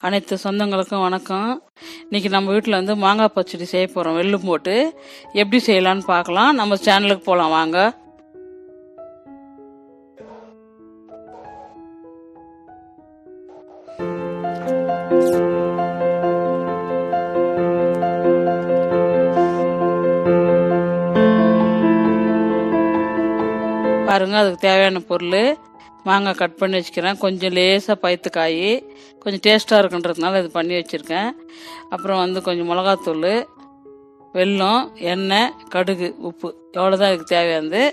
அனைத்து சொந்தங்களுக்கும் வணக்கம். இன்றைக்கி நம்ம வீட்டில் வந்து மாங்காய் பச்சடி செய்ய போகிறோம். வெல்லம் போட்டு எப்படி செய்யலான்னு பார்க்கலாம். நம்ம சேனலுக்கு போகலாம் வாங்க. பாருங்கள், அதுக்கு தேவையான பொருள் மாங்காய் கட் பண்ணி வச்சுக்கிறேன். கொஞ்சம் லேசாக பழுத்து காய் கொஞ்சம் டேஸ்ட்டாக இருக்குன்றதுனால இது பண்ணி வச்சுருக்கேன். அப்புறம் வந்து கொஞ்சம் மிளகாத்தூள், வெல்லம், எண்ணெய், கடுகு, உப்பு, எவ்வளோதான் இதுக்கு தேவையானது.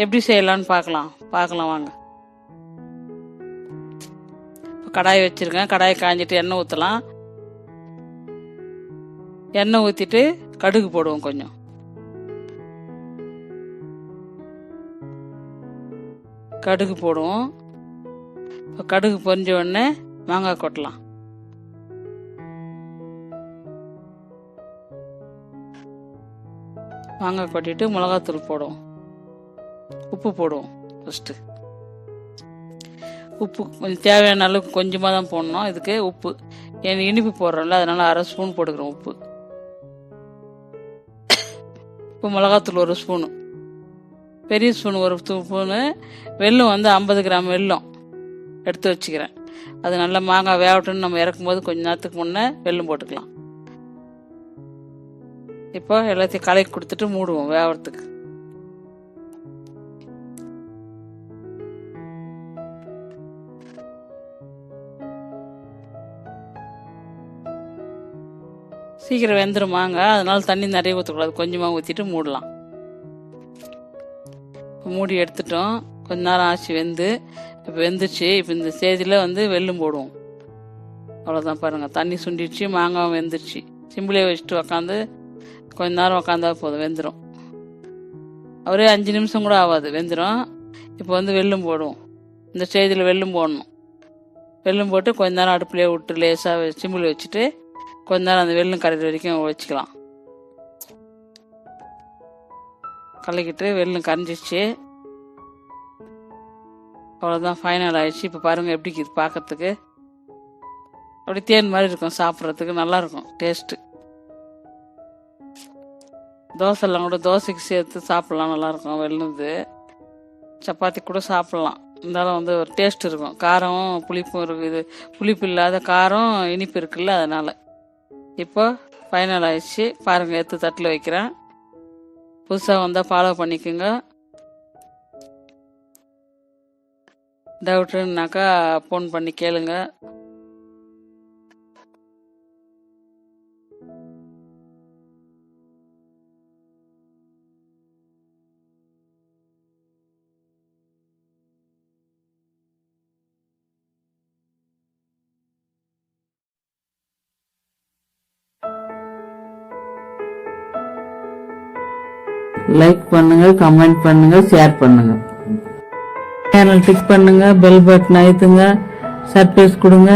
எப்படி செய்யலான்னு பார்க்கலாம் வாங்க. இப்போ கடாயை வச்சுருக்கேன். கடாயை காஞ்சிட்டு எண்ணெய் ஊற்றலாம். எண்ணெய் ஊற்றிட்டு கடுகு போடுவோம். கொஞ்சம் கடுகு போடுவோம். இப்போ கடுகு பொரிஞ்ச உடனே மாங்காய் கொட்டலாம். மாங்காய் கொட்டிட்டு மிளகாத்தூள் போடுவோம். உப்பு போடுவோம். ஃபஸ்ட்டு உப்பு கொஞ்சம் தேவையான அளவுக்கு கொஞ்சமாக தான் போடணும். இதுக்கு உப்பு இனிப்பு போடுறோம்ல, அதனால 1/2 ஸ்பூன் போட்டுக்கிறோம் உப்பு. இப்போ மிளகாத்தூள் 1 ஸ்பூனு, பெரிய ஸ்பூன் 1 ஸ்பூனு, வெல்லம் வந்து 50 கிராம் வெல்லம் எடுத்து வச்சுக்கிறேன். அது நல்லா மாங்காய் வேகட்டுன்னு நம்ம இறக்கும்போது கொஞ்சம் நேரத்துக்கு முன்னே வெல்லம் போட்டுக்கலாம். இப்போ எல்லாத்தையும் கலக்கி கொடுத்துட்டு மூடுவோம் வேகிறதுக்கு. சீக்கிரம் வெந்துடும் மாங்காய், அதனால தண்ணி நிறைய ஊற்றக்கூடாது, கொஞ்சமாக ஊற்றிட்டு மூடலாம். மூடி எடுத்துட்டோம். கொஞ்ச நேரம் ஆச்சு வெந்து. இப்போ வெந்துச்சு. இப்போ இந்த ஸ்டேஜில் வந்து வெல்லம் போடுவோம். அவ்வளோதான். பாருங்கள், தண்ணி சுண்டிடுச்சு, மாங்காய் வெந்துடுச்சு. சிம்பிளே வச்சுட்டு உக்காந்து கொஞ்ச நேரம் உக்காந்தா போதும், வெந்துடும். ஒரே 5 நிமிஷம் கூட ஆகாது, வெந்துடும். இப்போ வந்து வெல்லம் போடுவோம். இந்த ஸ்டேஜில் வெல்லம் போடணும். வெல்லம் போட்டு கொஞ்ச நேரம் அடுப்புலேயே விட்டு லேசாக சிம்பிள் வச்சுட்டு கொஞ்ச நேரம் அந்த வெல்லம் கரைக்கிற வரைக்கும் வச்சுக்கலாம். கலக்கிட்டு வெல்லம் கரைஞ்சிச்சு. அவ்வளோதான், ஃபைனல் ஆயிடுச்சு. இப்போ பாருங்கள் எப்படி இது பார்க்கறதுக்கு அப்படி தேன் மாதிரி இருக்கும், சாப்பிட்றதுக்கு நல்லாயிருக்கும் டேஸ்ட்டு. தோசைலாம் கூட தோசைக்கு சேர்த்து சாப்பிட்லாம், நல்லாயிருக்கும். வெல்லுது சப்பாத்தி கூட சாப்பிட்லாம். இருந்தாலும் வந்து ஒரு டேஸ்ட் இருக்கும். காரம் புளிப்பும் இருக்குது. புளிப்பு இல்லாத காரம் இனிப்பு இருக்குல்ல, அதனால். இப்போ ஃபைனல் ஆயிடுச்சு. பாருங்கள், எடுத்து தட்டில் வைக்கிறேன். புதுசாக வந்தால் ஃபாலோ பண்ணிக்கோங்க. டவுட்டுன்னாக்கா ஃபோன் பண்ணி கேளுங்க. லைக் பண்ணுங்க, கமெண்ட் பண்ணுங்க, ஷேர் பண்ணுங்க. சேனல் கிளிக் பண்ணுங்க, பெல் பட்டன் அழுத்துங்க, சர்ப்ரைஸ் கொடுங்க.